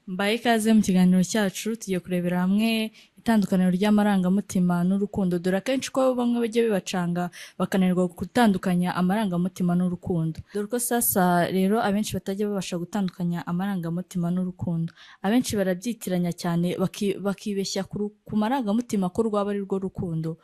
Mbaye ikaze mu kiganiro cyacu tugiye kurebera hamwe itandukaniro ry'amarangamutima n'urukundo, dore akenshi ko bamwe bajya bibacanga bakananirwa gutandukanya amarangamutima n'urukundo. Dore ko sasa rero abenshi batajya babasha gutandukanya amarangamutima n'urukundo, abenshi barabyitiranya cyane bakibeshya ku marangamutima ko rwaba ari rwo rukundo.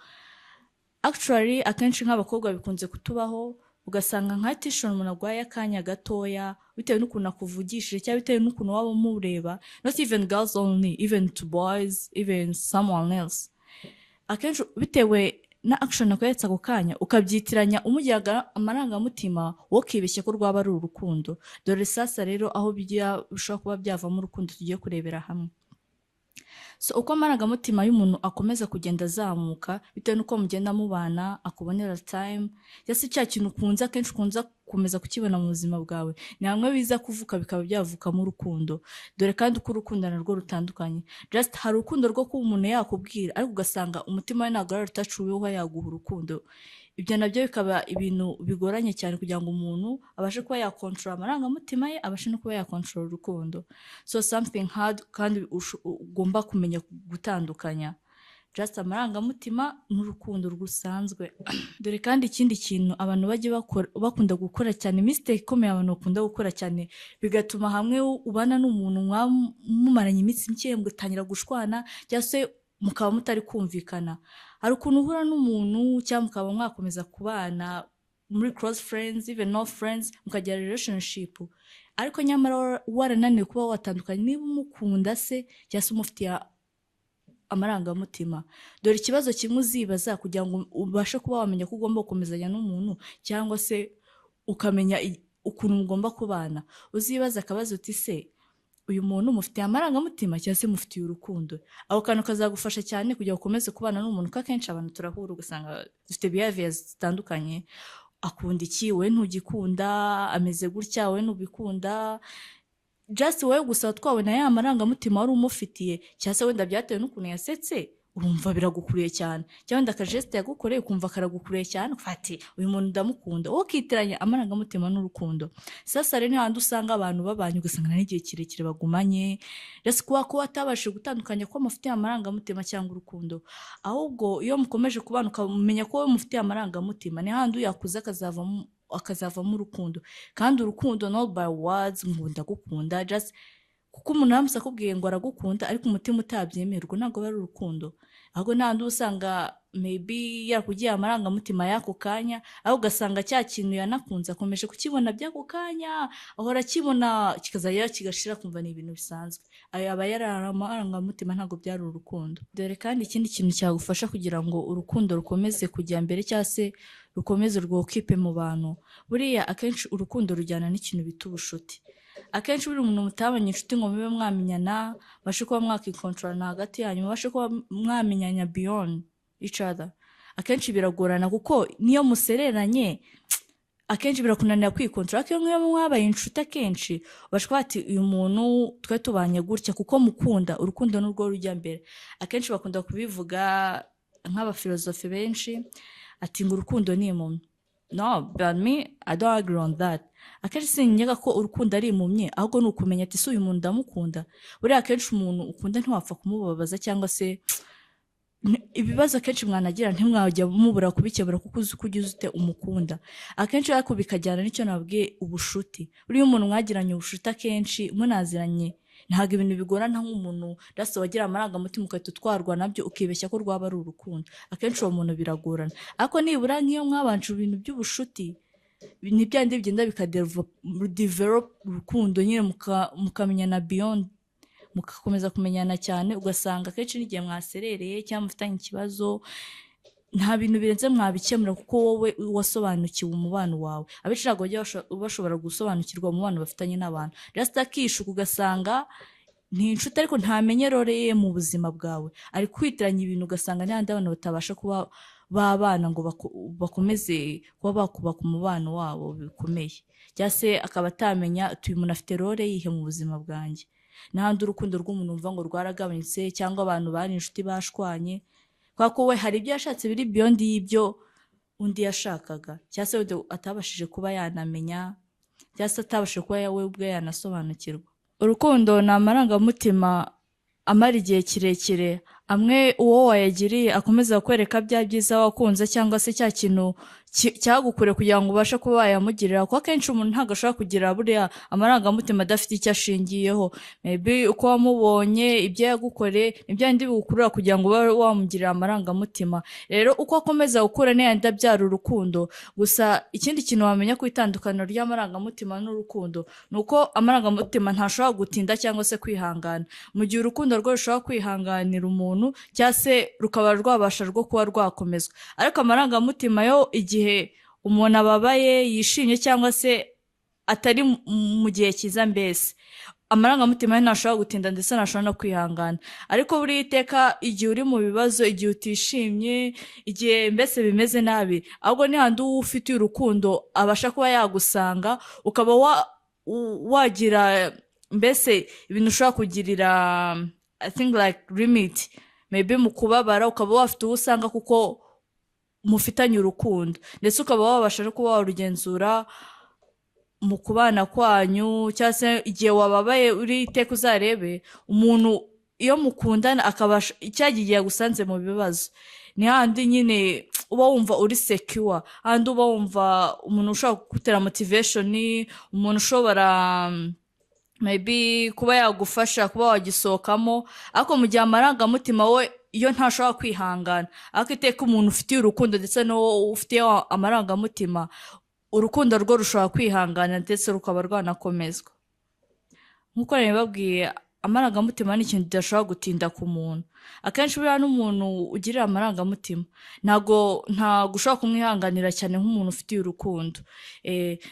Actually akenshi nk'abakobwa bikunze kutubaho, ugasanga nka tishoni umuntu arwaye akanya gatoya bitewe n'ukuntu akuvugishije cyangwa bitewe n'ukuntu waba umureba, not even girls only, even to boys, even someone else. Akenshi bitewe na action akweretse ako kanya ukabyitiranya umugiraga amarangamutima wowe ukibeshya ko rwaba ari urukundo. Dore sasa rero aho bishobora kuba byavamo urukundo tugiye kurebera hamwe. So uko amarangamutima y'umuntu akomeza kugenda azamuka bitewe n'uko mugenda mubana, akubonera time, cyase cya kintu ukunze akenshi ukunza kumeza kukibona mu buzima bwawe, ni hamwe biza kuvuka bikaba byavuka mu rukundo. Dore kandi uko urukundo narwo rutandukanye, just hari urukundo rwo kuba umuntu yakubwira ariko ugasanga umutima we ntabwo ari utacuweho yaguha urukundo. Ibyo nabyo bikaba ibintu bigoranye cyane kugira ngo umuntu abashe kuba yakontrola amarangamutima ye, abashe no kuba yakontrola urukundo. So something hard kandi ugomba kumenya gutandukanya just amarangamutima n'urukundo rusanzwe. Dore kandi ikindi kintu abantu bajye bakunda gukora cyane, mistake ikomeye abantu bakunda gukora cyane, bigatuma hamwe ubana n'umuntu mumaranye iminsi mike mugatangira gushwana cyangwa se mukaba mutari kumvikana. Hari ukuntu uhura n'umuntu cyangwa mukaba mwakomeza kubana muri close friends, even no friends, mukagira relationship, ariko nyamara warananiwe kuba watandukanye niba umukunda se cyangwa se umufitiye amarangamutima. Dore ikibazo kimwe uzibaza kugira ngo ubashe kuba wamenya ko ugomba gukomezanya n'umuntu cyangwa se ukamenya ukuntu mugomba kubana, uzibaza akabazo uti se uyu muntu mufitiye amarangamutima cyangwa se mufitiye urukundo. Aho kantu kazagufasha cyane kugira ukomeze kubana n'umuntu, ko akenshi abantu turahura ugasanga dufite behaviors zitandukanye. Akunda iki, we ntugikunda, ameze gutya, we ntubikunda, just wowe gusa watwawe na ya marangamutima wari umufitiye, cyangwa se wenda byatewe n'ukuntu yasetse urumva biragukuriye cyane, cyangwa wenda akajeste yagukoreye ukumva karagukuriye cyane ufati uyu muntu ndamukunda, wowe ukitiranya amarangamutima n'urukundo. Sasa rero handi usanga abantu babanye ugasanga n'igihe kirekire bagumanye, just kuba atabashije gutandukanya ko mufitiye amarangamutima cyangwa urukundo. Ahubwo iyo mukomeje kubana ukamenya ko wowe mufitiye amarangamutima, ni handi uyakuza akazavamo urukundo. Kandi urukundo not by words ngo ndagukunda, just kuko umuntu aramutse akubwiye ngo aragukunda ariko umutima utabyemerwa ntabwo bari urukundo. Ahubwo ntandi usanga maybe yakugiye amarangamutima y'ako kanya, aho ugasanga cya kintu yanakunze akomeje kukibona by'ako kanya, ahora akibona kikazajya kigashira kumva ni ibintu bisanzwe. Ayo aba yari amarangamutima, ntabwo byari urukundo. Dore kandi ikindi kintu cyagufasha kugira ngo urukundo rukomeze kujya mbere cyangwa se rukomeze rwokipe mu bantu, buriya akenshi urukundo rujyana n'ikintu bita ubushuti. Akenshi buri umuntu mutabanye inshuti ngo mube mwamenyana, bashe kuba mwakikontrolana hagati yanyu, bashe kuba mwamenyanya beyond each other. Akenshi biragorana kuko niyo musereranye akenshi birakunanira kwikontrola, ariko iyo mwabaye inshuti akenshi bashe kuba ati uyu muntu twe tubanye gutya kuko mukunda, urukundo n'urwo rujya mbere. Akenshi bakunda kubivuga nk'abafilozofi benshi ati ngo urukundo ni impumyi. No, but me, I don't agree on that. Akenshi sinyega ko urukundo ari impumyi, ahubwo ni ukumenya ati si uyu muntu ndamukunda. Buriya akenshi umuntu ukunda ntiwapfa kumubabaza cyangwa se ibibazo akenshi mwanagira ntimwajya mubura kubikemura kuko uzi ko ugize ute umukunda. Akenshi ariko bikajyana n'icyo nabwiye ubushuti. Buriya umuntu mwagiranye ubushuti akenshi munaziranye ntabwo ibintu bigorana nk'umuntu rasa wagira amarangamutima ukahita utwarwa nabyo ukibeshya ko rwaba ari urukundo. Akenshi uwo muntu biragorana, ariko nibura nk'iyo mwabanje ibintu by'ubushuti ntibyandi bigenda bikadevelop urukundo nyine mukamenyana beyond, mukakomeza kumenyana cyane, ugasanga akenshi n'igihe mwaserereye cyangwa mufitanye ikibazo nta bintu birenze mwabikemura kuko wowe wasobanukiwe umubano wawe. Abenshi ntabwo bashobora gusobanukirwa umubano bafitanye n'abantu, just akishuka ugasanga ni inshuti ariko ntamenye roreye mu buzima bwawe, ari kwitiranya ibintu ugasanga n'abandi abantu batabasha kuba babana ngo bakomeze kuba bakubaka umubano wabo bikomeye, cyangwa se akaba atamenya uyu muntu afite rore yihe mu buzima bwanjye. N'ahandi urukundo rw'umuntu umva ngo rwaragabanyutse cyangwa abantu bari inshuti bashwanye, kwa ko we hari ibyo yashatse biri beyond y'ibyo undi yashakaga, cyangwa se atabashije kuba yanamenya, cyangwa se atabashije kuba we ubwe yanasobanukirwa. urukundo ni amarangamutima amara igihe kirekire, amwe uwo wayagiriye akomeza kukwereka bya byiza wakunze cyangwa se cya kintu cyagukure kugira ngo ubashe kuba wayamugirira, kuko akenshi umuntu ntabwo ashobora kugira buriya amarangamutima adafite icyo ashingiyeho. Maybe uko wamubonye, ibyo yagukoreye, nibyo bindi bigukurura kugira ngo ube wamugirira amarangamutima. Rero uko akomeza gukura niyo yenda abyara urukundo. Gusa ikindi kintu wamenya ku itandukaniro ry'amarangamutima n'urukundo ni uko amarangamutima ntashobora gutinda cyangwa se kwihangana, mu gihe urukundo rwo rushobora kwihanganira umuntu cyangwa se rukaba rwabasha rwo kuba rwakomezwa. Ariko amarangamutima yo igihe umuntu ababaye, yishimye cyangwa se atari mu gihe cyiza, mbese amarangamutima ye ntashobora gutinda ndetse ntashobora no kwihangana. Ariko buriya iteka igihe uri mu bibazo, igihe utishimye, igihe mbese bimeze nabi, ahubwo ni handi uwo ufitiye urukundo abasha kuba yagusanga, ukaba wagira mbese ibintu ushobora kugirira I think like limit, maybe mu kubabara ukaba wafite uwo usanga kuko mufitanye urukundo, ndetse ukaba wabasha no kuba warugenzura mu kubana kwanyu. Cyangwa se igihe wababaye uri iteka uzarebe umuntu iyo mukundana akabasha icyagiye yagusanze mu bibazo, ni handi nyine uba wumva uri secure, handi uba wumva umuntu ushobora kugutera motivation, umuntu ushobora maybe kuba yagufasha kuba wagisohokamo. Ariko mu gihe amarangamutima we iyo ntashobora kwihangana, ariko iteka umuntu ufitiye urukundo ndetse n'uwo ufitiye amarangamutima, urukundo rwo rushobora kwihangana ndetse rukaba rwanakomezwa. Nk'uko nabibabwiye, amarangamutima ni ikintu kidashobora gutinda ku muntu. Akenshi buriya n'umuntu ugirira amarangamutima ntabwo ushobora kumwihanganira cyane nk'umuntu ufitiye urukundo.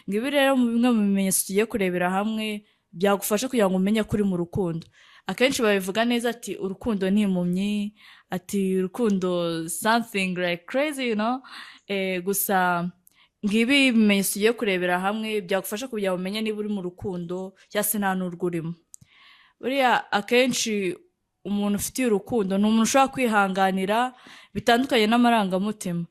Ngibi rero mu bimwe mu bimenyetso tugiye kurebera hamwe byagufasha kugira ngo umenye ko uri mu rukundo. Akenshi babivuga neza ati urukundo ni impumyi, ati urukundo something like crazy, you know. Gusa ngibi ibimenyetso tugiye kurebera hamwe byagufasha kugira ngo umenye niba uri mu rukundo cyangwa se nta n'urwo urimo. Buriya akenshi umuntu ufitiye urukundo ni umuntu ushobora kwihanganira bitandukanye n'amarangamutima.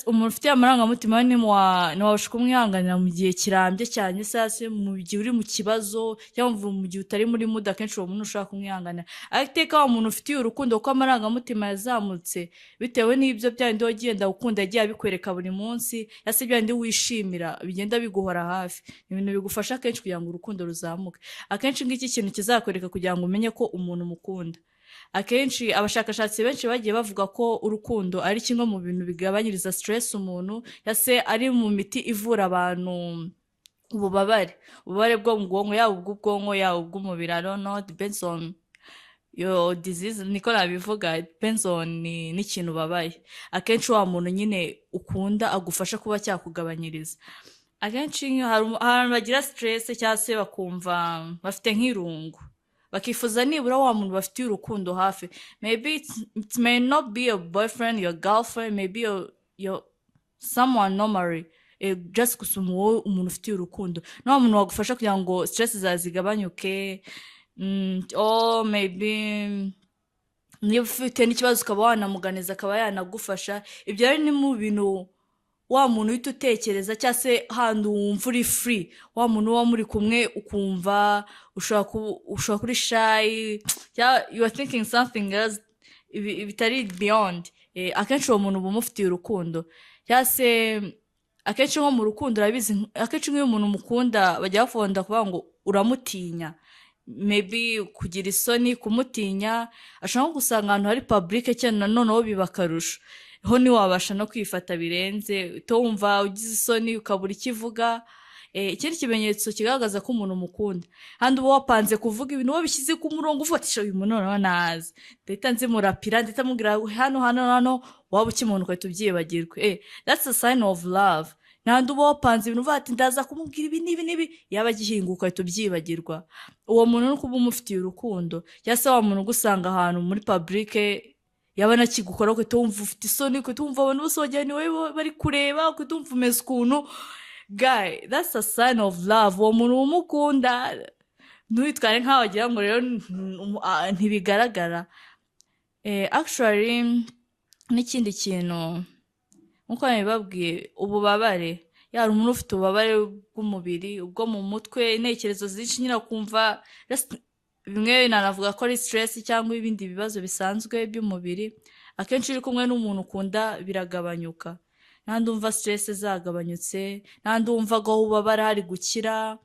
Umuntu ufitiye amarangamutima ntiwabasha kumwihanganira mu gihe kirambye cyane, se mu gihe uri mu kibazo cyangwa mu gihe utari muri mood, akenshi uwo muntu ushobora kumwihanganira. Ariko iteka wa muntu ufitiye urukundo kuko amarangamutima yazamutse bitewe n'ibyo byandi wagenda ukunda yagiye abikwereka buri munsi, yase byandi wishimira bigenda biguhora hafi, ibintu bigufasha akenshi kugira ngo urukundo ruzamuke. Akenshi ngiki kintu kizakwereka kugira ngo umenye ko umuntu mukunda. Akenshi abashakashatsi benshi bagiye bavuga ko urukundo ari kimwe mu bintu bigabanyiriza stress umuntu, yase ari mu miti ivura abantu ububabare bwo mu bwonko, yaba ubw'ubwonko yaba ubw'umubiri. I don't know, depends on your disease, niko nabivuga, depends on n'ikintu ubabaye. Akenshi wa muntu nyine ukunda agufasha kuba cyakugabanyiriza. Akenshi hari abantu bagira stress cyangwa se bakumva bafite nk'irungu, bakifuza nibura wa muntu bafitiye urukundo hafi. Maybe it may not be your boyfriend, your girlfriend, maybe your someone normally, just kusuma wowe umuntu ufitiye urukundo, no muntu wagufasha kugira ngo stress zazigabanyuke. Or maybe niba ufite n'ikibazo ukaba wanamuganiza akaba yanagufasha. Ibyo ari ni mu bintu wa muntu uhita utekereza cyangwa se hantu wumva uri free, wa muntu uba muri kumwe ukumva ushobora kuri shy, you are thinking something else bitari beyond. Akenshi uwo muntu uba umufitiye urukundo. Cyangwa se akenshi nko mu rukundo urabizi, akenshi nk'iyo umuntu mukunda bajya bafonda kuvuga ngo uramutinya, maybe kugira isoni, kumutinya. Ashobora nko gusanga ahantu hari public cyane noneho biba akarusho, ho ntiwabasha no kwifata birenze, utumva ugize isoni ukabura ikivuga. Ikindi kimenyetso kigaragaza ko umuntu mukunda, handi uba wapanze kuvuga ibintu wabishyize ku murongo ufatisha uyu muntu noneho nazi ndahita nzimurapira, ndahita mubwira hano waba ukimuntu ukahita ubyibagirwe. That's a sign of love. Nandi uba wapanze ibintu uvuga ati ndaza kumubwira ibi n'ibi, yaba agihinguka ukahita ubyibagirwa. Uwo muntu ni kuba umufitiye urukundo. Cyangwa se wa muntu ugusanga ahantu muri public yaba nakigukora ukahita wumva ufite isoni, ukahita wumva abantu bose wagira ni wowe bari kureba, ukahita wumva umeze ukuntu. Guy, that's a sign of love. Uwo muntu umukunda ntuwitware nk'aho wagira ngo rero ntibigaragara. Actually n'ikindi kintu nk'uko nabibabwiye, ububabare yari umuntu ufite ububabare bw'umubiri ubwo mu mutwe intekerezo zinshi nyine kumva bimwe nanavuga ko ari stress cyangwa ibindi bibazo bisanzwe by'umubiri akenshi uri kumwe n'umuntu ukunda biragabanyuka n'andi wumva stress zagabanyutse n'andi wumvaga aho ubabara hari gukira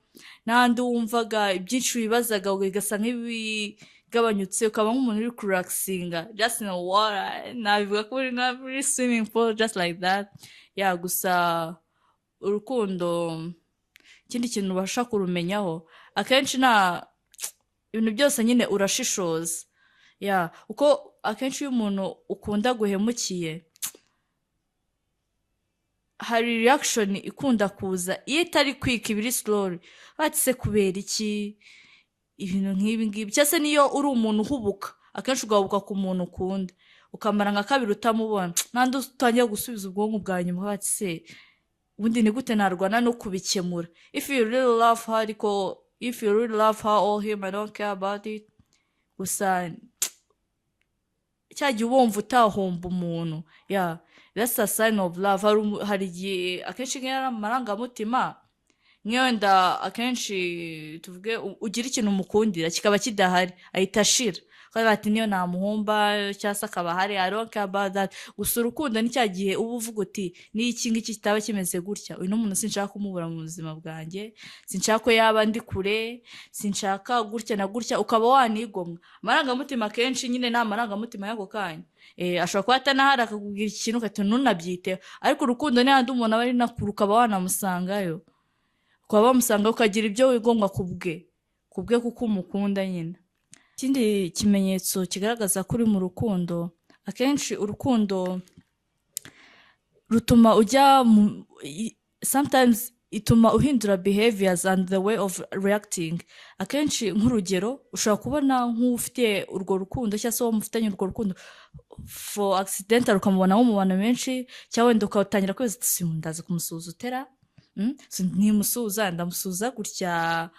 n'andi wumvaga ibyinshi wibazaga ugasa nk'ibigabanyutse ukaba nk'umuntu uri kurelaxinga just in a water nabivuga ko uri nka muri swimming pool just like that gusa urukundo ikindi kintu ubasha kurumenyaho akenshi ibintu byose nyine urashishoza uko akenshi iyo umuntu ukunda guhemukiye hari reaction ikunda kuza iyo itari quick ibiri slowly batse kubera iki ibintu nk'ibi ngibi cyase niyo uri umuntu uhubuka akenshi ugahubuka ku muntu ukunda ukamara nka kabiri utamubona nandi utangiye gusubiza ubwonko bwa nyuma batse ubundi ni gute narwana no kubikemura if you really love her or him I don't care about it gusa cyagiye ubumva utahomba umuntu that's a sign of love hari igihe akenshi nk'ari amarangamutima nk'wenda akenshi tuvuge ugira ikintu umukundira kikaba kidahari ahita ashira kandi bati niyo namuhomba cyangwa se akaba ahari I don't care about that gusa urukundo ni cya gihe uba uvuga uti n'iki ngiki kitaba kimeze gutya uyu n'umuntu sinshaka kumubura mu buzima bwanjye sinshaka ko yaba ndi kure sinshaka gutya na gutya ukaba wanigomwa amarangamutima kenshi nyine ni amarangamutima y'ako kanya ashobora kuba atanahari akakubwira ikintu ukahita ntunabyiteho ariko urukundo ni handi umuntu aba ari nakuru ukaba wanamusangayo ukaba wamusanga ukagira ibyo wigomwa kubwe kuko umukunda nyine ikindi kimenyetso kigaragaza ko uri mu rukundo akenshi urukundo rutuma ujya sometimes ituma uhindura behaviors and the way of reacting akenshi nk'urugero ushobora kubona nk'ufite urwo rukundo cyangwa se uwo mufitanye urwo rukundo for accidental ukamubona nko mu bantu benshi cyangwa wenda ukatangira kwezi ndaza kumusuhuza utera ntimusuhuza ndamusuhuza gutya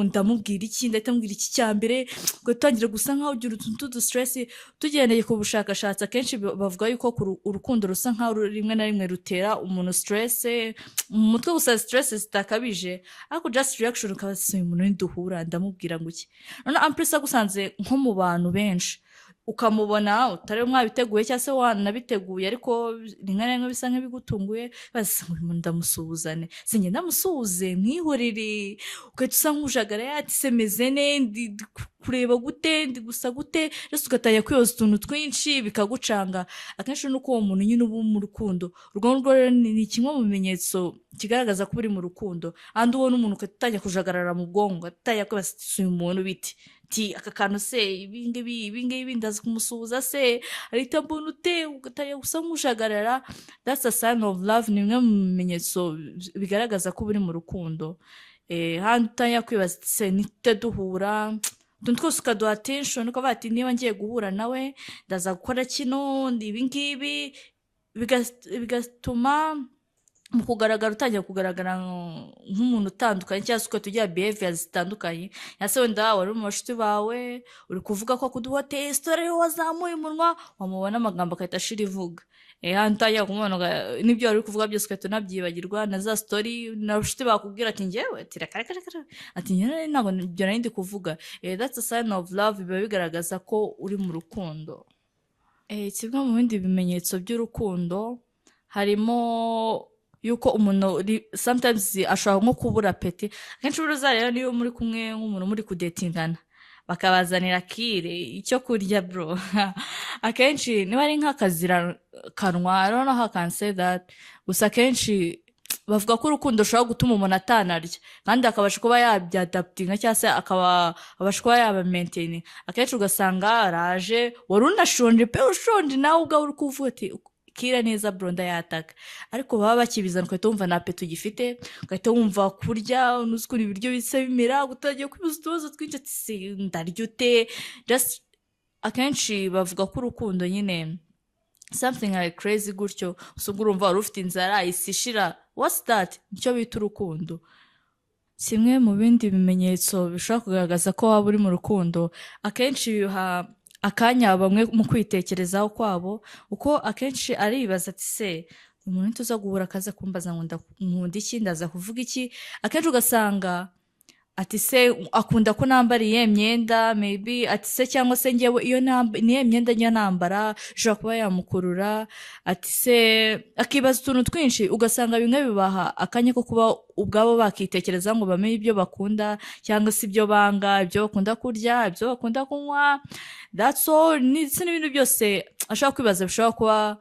ndamubwira iki ndahita mubwira iki cya mbere ugatangira gusa nkaho ugira utuntu tw'udustress tugendeye ku bushakashatsi akenshi bavuga yuko urukundo rusa nkaho rimwe na rimwe rutera umuntu stress mu mutwe gusa stress zitakabije ariko just reaction ukaba uyu muntu ntiduhura ndamubwira ngo iki noneho ampurisa gusanze nko mu bantu benshi ukamubona utari mwabiteguye cyangwa se wanabiteguye ariko rimwe na rimwe bisa nk'ibigutunguye basa ngo ndamusuhuzane sinjye ndamusuhuze mwihorere ugahita usa nk'ujagara yati se meze ne kureba gute ndi gusa gute rero ugatangira kwiyoza utuntu twinshi bikagucanga akenshi nuko uwo muntu nyine uba mu rukundo urwo rero ni kimwe mu bimenyetso kigaragaza ko uri mu rukundo andi ubona umuntu ugatangira kujagarara mu bwonko ugatangira kwibaza uyu muntu biti aka kantu se ibingibi ndaza kumusuhuza se arita mbona ute ugatangira gusa nk'ujagarara that's a sign of love ni bimwe mu bimenyetso bigaragaza ko uri mu rukundo handi utangira kwibaza se nite duhura utuntu twose ukaduha attention ukavuga ati niba ngiye guhura nawe ndaza gukora kino ibingibi bigatuma mu kugaragara utangira kugaragara nk'umuntu utandukanye cyangwa se uko tugira behaviors zitandukanye yase wenda wari mu bashuti bawe uri kuvuga ko kuduha story wazamuye umunwa wamubona amagambo akahita ashira ivuga hantajya kumubona n'ibyo wari kuvuga byose ukahita unabyibagirwa na za story na bashuti bakubwira ati njyewe ati njyewe ntabwo ibyo nari ndi kuvuga that's a sign of love biba bigaragaza ko uri mu rukundo kimwe mu bindi bimenyetso by'urukundo harimo yuko umuntu sometimes ashobora nko kubura peti akenshi uruzarera niyo muri kumwe nk'umuntu muri kudetingana bakabazanira kire icyo kurya bro akenshi niba ari nk'akazira kanwa I don't know how I can say that gusa akenshi bavuga ko urukundo rushobora gutuma umuntu atanarya kandi akabasha kuba yabyadaptinga cyangwa se akabasha kuba yabamaintain akenshi ugasanga araje wari unashonje pe ushonje nawe ubwawe uri kuvuga ati kira neza bro ndayataka ariko baba bakibizana ukahita wumva nta peto ugifite ugahita wumva kurya unuzikura ibiryo bisa bimera utagiye kwibuza utubazo twinshi ati ndarya ute just akenshi bavuga ko urukundo nyine something like crazy gutyo usubwo urumva wari ufite inzara isishira what's that nicyo bita urukundo kimwe mu bindi bimenyetso bishobora kugaragaza ko waba uri mu rukundo akenshi biha akanya bamwe mu kwitekerezaho kwabo uko akenshi aribaza ati se umuntu tuza guhura akaza kumbaza ngo nkunda iki, ndaza kuvuga iki. Akenshi ugasanga ati se akunda ko nambara iyihe myenda, maybe ati se cyangwa se njyewe iyo niyo myenda njya nambara ishobora kuba yamukurura, ati se akibaza utuntu twinshi. Ugasanga bimwe bibaha akanya ko kuba ubwabo bakitekereza ngo bamenye ibyo bakunda cyangwa se ibyo banga, ibyo bakunda kurya, ibyo bakunda kunywa, that's all. Ndetse n'ibintu byose ashobora kwibaza bishobora kuba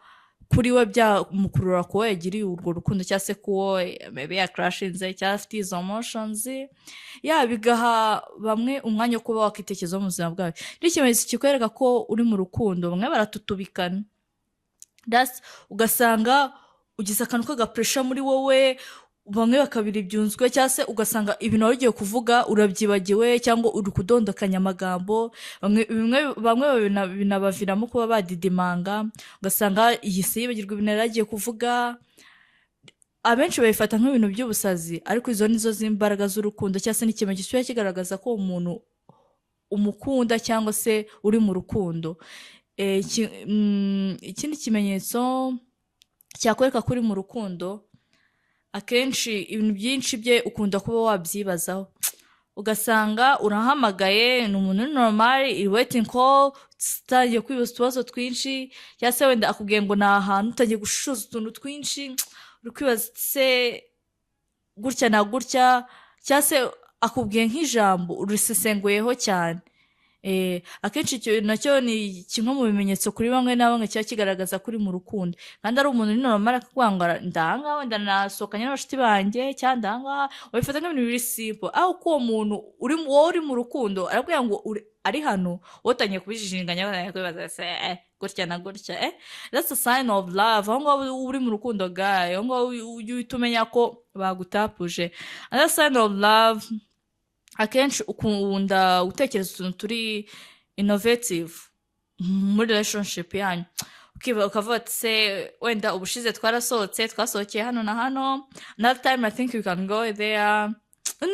kuri we byamukurura kuba yagiriye urwo rukundo cyangwa se kuwo maybe yakrashinze cyangwa afite izo emotions, bigaha bamwe umwanya wo kuba wakitekerezaho mu buzima bwawe. Ni ikimenyetso kikwereka ko uri mu rukundo. Bamwe baratutubikana, ugasanga ugize akantu k'agapuresha muri wowe, bamwe bakabira ibyunzwe, cyangwa se ugasanga ibintu wari ugiye kuvuga urabyibagiwe cyangwa uri kudondokanya amagambo. Bamwe binabaviramo kuba badidimanga, ugasanga yise yibagirwa ibintu yari agiye kuvuga. Abenshi babifata nk'ibintu by'ubusazi, ariko izo nizo z'imbaraga z'urukundo, cyangwa se n'ikimenyetso kiba kigaragaza ko umuntu umukunda cyangwa se uri mu rukundo. Ikindi kimenyetso cyakwereka ko uri mu rukundo, akenshi ibintu byinshi bye ukunda kuba wabyibazaho. Ugasanga urahamagaye, ni umuntu normal, waiting call, utangiye kwibaza utubazo twinshi, cyangwa se wenda akubwiye ngo ni ahantu, utangiye gushishoza utuntu twinshi, uri kwibaza se gutya na gutya, cyangwa se akubwiye nk'ijambo urisesenguyeho cyane. Akenshi icyo nacyo ni kimwe mu bimenyetso kuri bamwe na bamwe kiba kigaragaza kuri mu rukundo. Kandi ari umuntu uri normal akakubwira ndanga wenda nasohokanye n'abashuti banjye cyangwa ndanga, wabifata nk'ibintu biri simple. Aho ko uwo muntu wowe uri mu rukundo arakubwira ngo ari hano, wowe utangiye kubijijinganya kwibaza se gutya na gutya. That's a sign of love. Aho ngaho uri mu rukundo gaye, aho ngaho uhita umenya ko bagutapuje. Another sign of love, akenshi ukunda gutekereza utuntu turi innovative muri relationship yanyu. Ukavuga ati se wenda ubushize twasohokeye hano na hano, another time I think you can go there.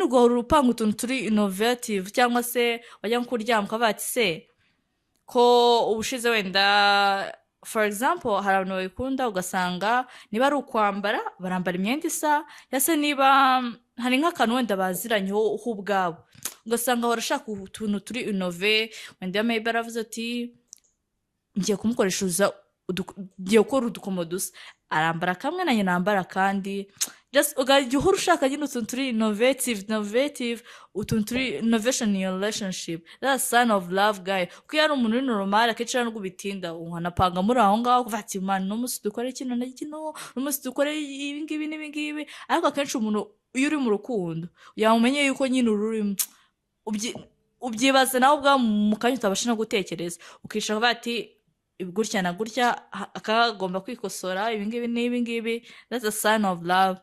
Ugahora urupanga utuntu turi innovative, cyangwa se wajya nko kuryama ukavuga ati se ko ubushize wenda for example hari abantu babikunda, ugasanga niba ari ukwambara barambara imyenda isa, cyangwa se niba hari nk'akantu wenda baziranyeho ubwabo, ugasanga barashaka utuntu turi innove. Wenda maybe aravuze ati ngiye kumukoresha ngiye gukora udukomo dusa, arambara kamwe nanjye nambara kandi, just ugahora uhora ushaka nyine utuntu turi innovative, utuntu turi innovation in your relationship. That's a sign of love guy. Kuko iyo ari umuntu uri normal akenshi nubwo bitinda uhanapanga muri aho ngaho kuva ati man n'umunsi dukore kino na kino, n'umunsi dukore ibi ngibi n'ibi ngibi. Ariko akenshi umuntu iyo uri mu rukundo yamumenye yuko nyine ururimo ubyibaza nawe ubwawe mu kanya utabasha no gutekereza, ukishaka kuvuga ati gutya na gutya akagomba kwikosora ibi ngibi n'ibi ngibi. That's a sign of love.